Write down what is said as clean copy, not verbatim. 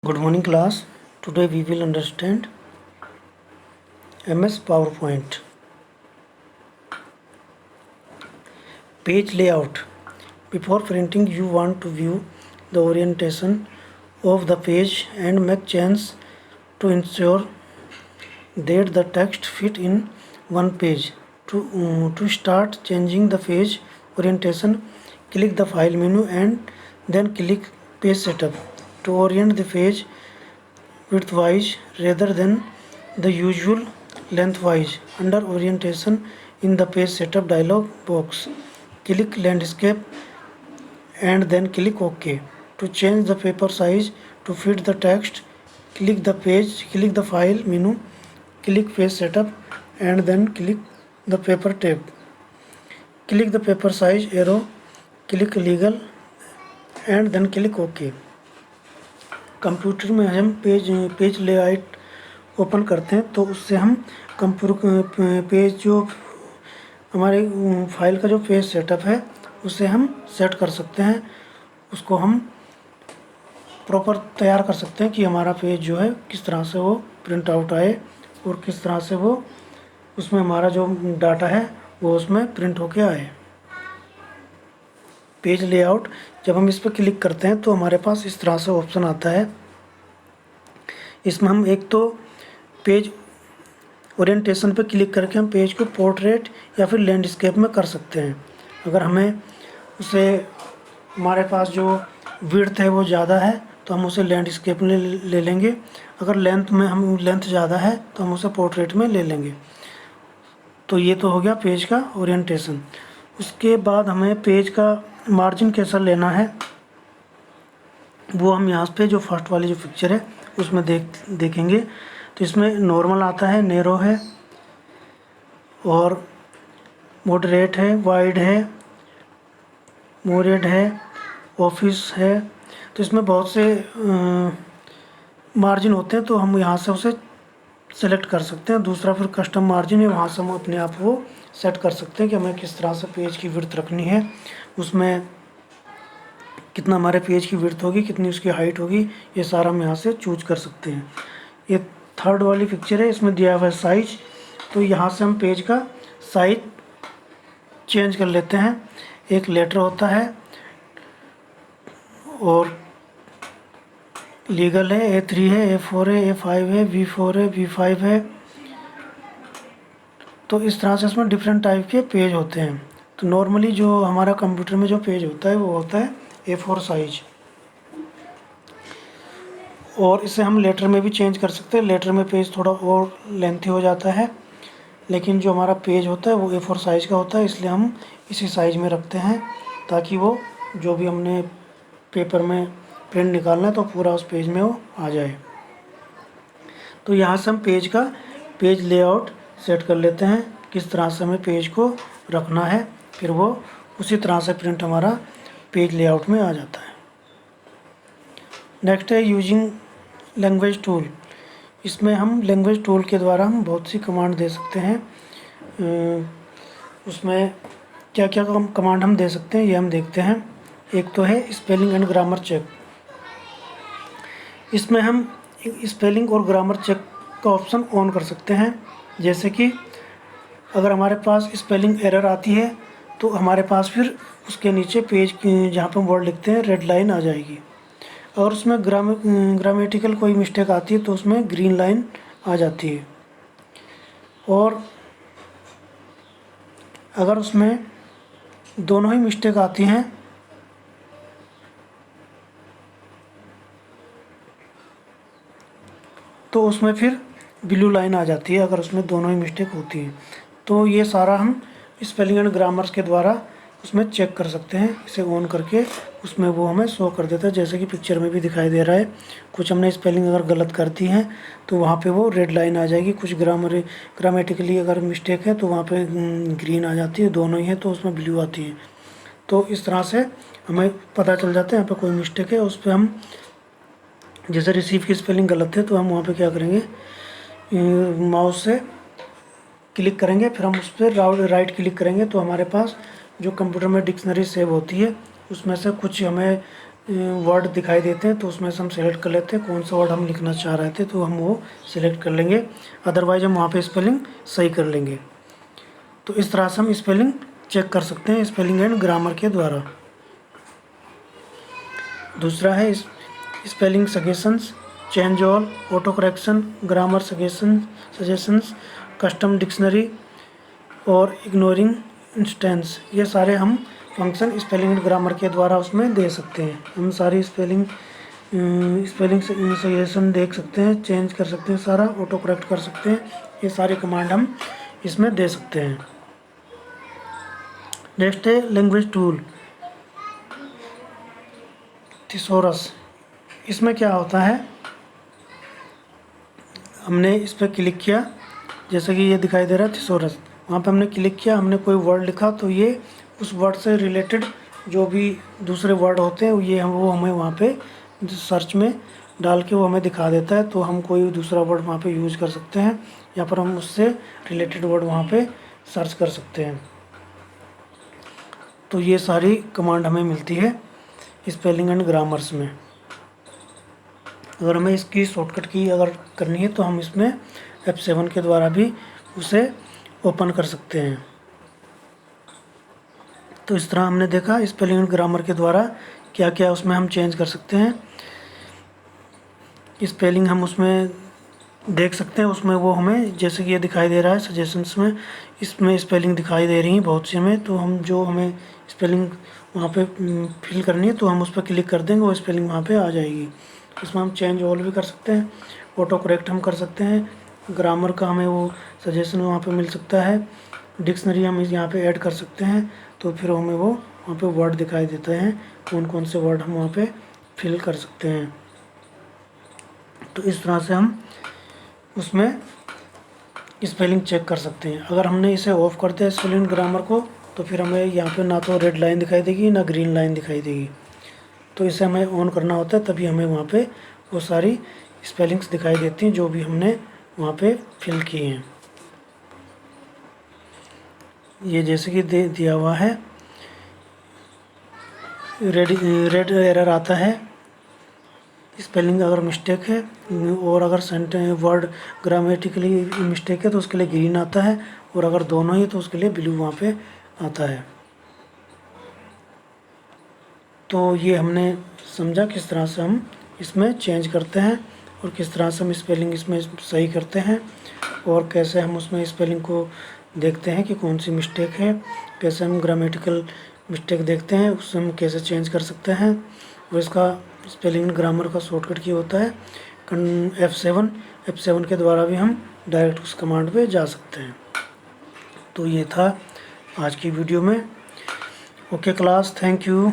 Good morning class. Today we will understand MS PowerPoint. Page layout. Before printing you want to view the orientation of the page and make changes to ensure that the text fit in one page. To start changing the page orientation, click the file menu and then click page setup. To orient the page widthwise rather than the usual lengthwise. Under orientation in the page setup dialog box, click landscape and then click OK. To change the paper size to fit the text, click the file menu, click page setup and then click the paper tab. Click the paper size arrow, click legal and then click OK. Computer में हम page layout open करते हैं तो उससे हम page जो हमारे file का जो पेज सेटअप है उसे हम सेट कर सकते हैं। उसको हम प्रॉपर तैयार कर सकते हैं कि हमारा पेज जो है किस तरह से वो प्रिंट आउट आए और किस तरह से वो उसमें हमारा जो डाटा है वो उसमें प्रिंट होके आए। पेज लेआउट जब हम इस पर क्लिक करते हैं तो हमारे पास इस तरह से ऑप्शन आता है। इसमें हम एक तो पेज ओरिएंटेशन पे क्लिक करके हम पेज को पोर्ट्रेट या फिर लैंडस्केप में कर सकते हैं। अगर हमें उसे हमारे पास जो विड्थ है वो ज़्यादा है तो हम उसे लैंडस्केप में ले लेंगे। अगर लेंथ ज़्यादा है तो हम उसे पोर्ट्रेट में ले लेंगे। तो ये तो हो गया पेज का ओरिएंटेशन। उसके बाद हमें पेज का मार्जिन कैसा लेना है वो हम यहाँ पे जो फर्स्ट वाली जो पिक्चर है उसमें देखेंगे। तो इसमें नॉर्मल आता है, नैरो है और मॉडरेट है, वाइड है, मोरेड है, ऑफिस है। तो इसमें बहुत से मार्जिन होते हैं तो हम यहाँ से उसे सेलेक्ट कर सकते हैं। दूसरा फिर कस्टम मार्जिन है, वहाँ से हम अपने आप वो सेट कर सकते हैं कि हमें किस तरह से पेज की विड्थ रखनी है, उसमें कितना हमारे पेज की विड्थ होगी, कितनी उसकी हाइट होगी, ये सारा हम यहाँ से चूज कर सकते हैं। ये थर्ड वाली पिक्चर है, इसमें दिया हुआ है साइज। तो यहाँ से हम पेज का साइज चेंज कर लेते हैं। एक लेटर होता है और लीगल है, A3 है, A4 है, A5 है, V4 है, V5 है। तो इस तरह से इसमें डिफरेंट टाइप के पेज होते हैं। तो नॉर्मली जो हमारा कंप्यूटर में जो पेज होता है वो होता है A4 साइज। और इसे हम लेटर में भी चेंज कर सकते हैं। लेटर में पेज थोड़ा और लेंथी हो जाता है, लेकिन जो हमारा पेज होता है वो A4 साइज का होता है, इसलिए हम इसी साइज में रखते हैं ताकि वो जो भी हमने पेपर में प्रिंट निकालना है तो पूरा उस पेज में वो आ जाए। तो यहाँ से हम पेज लेआउट सेट कर लेते हैं, किस तरह से हमें पेज को रखना है, फिर वो उसी तरह से प्रिंट हमारा पेज लेआउट में आ जाता है। नेक्स्ट है यूजिंग लैंग्वेज टूल। इसमें हम लैंग्वेज टूल के द्वारा हम बहुत सी कमांड दे सकते हैं। उसमें क्या क्या कमांड हम दे सकते हैं ये हम देखते हैं। एक तो है स्पेलिंग एंड ग्रामर चेक। इसमें हम स्पेलिंग और ग्रामर चेक का ऑप्शन ऑन कर सकते हैं। जैसे कि अगर हमारे पास स्पेलिंग एरर आती है तो हमारे पास फिर उसके नीचे पेज जहाँ पर वर्ड लिखते हैं रेड लाइन आ जाएगी। अगर उसमें ग्रामेटिकल कोई मिस्टेक आती है तो उसमें ग्रीन लाइन आ जाती है। और अगर उसमें दोनों ही मिस्टेक आती हैं तो उसमें फिर ब्लू लाइन आ जाती है, अगर उसमें दोनों ही मिस्टेक होती हैं। तो ये सारा हम स्पेलिंग एंड ग्रामर्स के द्वारा उसमें चेक कर सकते हैं। इसे ऑन करके उसमें वो हमें शो कर देता है, जैसे कि पिक्चर में भी दिखाई दे रहा है। कुछ हमने स्पेलिंग अगर गलत कर दी है तो वहाँ पे वो रेड लाइन आ जाएगी। कुछ ग्रामेटिकली अगर मिस्टेक है तो वहाँ पे ग्रीन आ जाती है, दोनों ही है तो उसमें ब्लू आती है। तो इस तरह से हमें पता चल जाता है यहाँ पर कोई मिस्टेक है। उस पर हम जैसे रिसीव की स्पेलिंग गलत है तो हम वहाँ पे क्या करेंगे, माउस से क्लिक करेंगे, फिर हम उस पर राइट क्लिक करेंगे तो हमारे पास जो कंप्यूटर में डिक्शनरी सेव होती है उसमें से कुछ हमें वर्ड दिखाई देते हैं तो उसमें से हम सेलेक्ट कर लेते हैं कौन सा वर्ड हम लिखना चाह रहे थे, तो हम वो सिलेक्ट कर लेंगे, अदरवाइज हम वहाँ पे स्पेलिंग सही कर लेंगे। तो इस तरह से हम स्पेलिंग चेक कर सकते हैं स्पेलिंग एंड ग्रामर के द्वारा। दूसरा है spelling suggestions, change all, auto correction, grammar suggestions, custom dictionary और इग्नोरिंग इंस्टेंस। ये सारे हम फंक्शन स्पेलिंग एंड ग्रामर के द्वारा उसमें दे सकते हैं। हम सारी स्पेलिंग सजेशन देख सकते हैं, चेंज कर सकते हैं, सारा ऑटो करेक्ट कर सकते हैं। ये सारे कमांड हम इसमें दे सकते हैं। नेक्स्ट है लैंग्वेज टूल, थिसॉरस। इसमें क्या होता है, हमने इस पर क्लिक किया, जैसे कि ये दिखाई दे रहा है थिसॉरस, वहाँ पे हमने क्लिक किया, हमने कोई वर्ड लिखा तो ये उस वर्ड से रिलेटेड जो भी दूसरे वर्ड होते हैं वो हमें वहाँ पे सर्च में डाल के वो हमें दिखा देता है। तो हम कोई दूसरा वर्ड वहाँ पे यूज़ कर सकते हैं या पर हम उससे रिलेटेड वर्ड वहाँ पे सर्च कर सकते हैं। तो ये सारी कमांड हमें मिलती है स्पेलिंग एंड ग्रामर्स में। अगर हमें इसकी शॉर्टकट की अगर करनी है तो हम इसमें F7 के द्वारा भी उसे ओपन कर सकते हैं। तो इस तरह हमने देखा स्पेलिंग एंड ग्रामर के द्वारा क्या क्या उसमें हम चेंज कर सकते हैं। स्पेलिंग हम उसमें देख सकते हैं, उसमें वो हमें जैसे कि ये दिखाई दे रहा है सजेशंस में, इसमें स्पेलिंग दिखाई दे रही हैं बहुत सी में। तो हम जो हमें स्पेलिंग वहाँ पे फिल करनी है तो हम उस पर क्लिक कर देंगे, वो स्पेलिंग वहाँ पे आ जाएगी। इसमें हम चेंज ऑल भी कर सकते हैं, ऑटो करेक्ट हम कर सकते हैं, ग्रामर का हमें वो सजेशन वहाँ पे मिल सकता है, डिक्शनरी हम यहाँ पे ऐड कर सकते हैं। तो फिर हमें वो वहाँ पे वर्ड दिखाई देते हैं, कौन कौन से वर्ड हम वहाँ पे फिल कर सकते हैं। तो इस तरह से हम उसमें स्पेलिंग चेक कर सकते हैं। अगर हमने इसे ऑफ कर दिया स्पेलिंग ग्रामर को तो फिर हमें यहाँ पे ना तो रेड लाइन दिखाई देगी ना ग्रीन लाइन दिखाई देगी। तो इसे हमें ऑन करना होता है, तभी हमें वहाँ पे वो सारी स्पेलिंग्स दिखाई देती हैं जो भी हमने वहाँ पे फिल किए हैं। ये जैसे कि दिया हुआ है, रेड एरर आता है स्पेलिंग अगर मिस्टेक है, और अगर वर्ड ग्रामेटिकली मिस्टेक है तो उसके लिए ग्रीन आता है, और अगर दोनों ही तो उसके लिए ब्लू वहाँ पे आता है। तो ये हमने समझा किस तरह से हम इसमें चेंज करते हैं और किस तरह से हम स्पेलिंग इसमें सही करते हैं, और कैसे हम उसमें स्पेलिंग को देखते हैं कि कौन सी मिस्टेक है, कैसे हम ग्रामेटिकल मिस्टेक देखते हैं उससे हम कैसे चेंज कर सकते हैं। और इसका स्पेलिंग ग्रामर का शॉर्टकट की होता है F7 के द्वारा भी हम डायरेक्ट उस कमांड पे जा सकते हैं। तो ये था आज की वीडियो में। Okay class, thank you.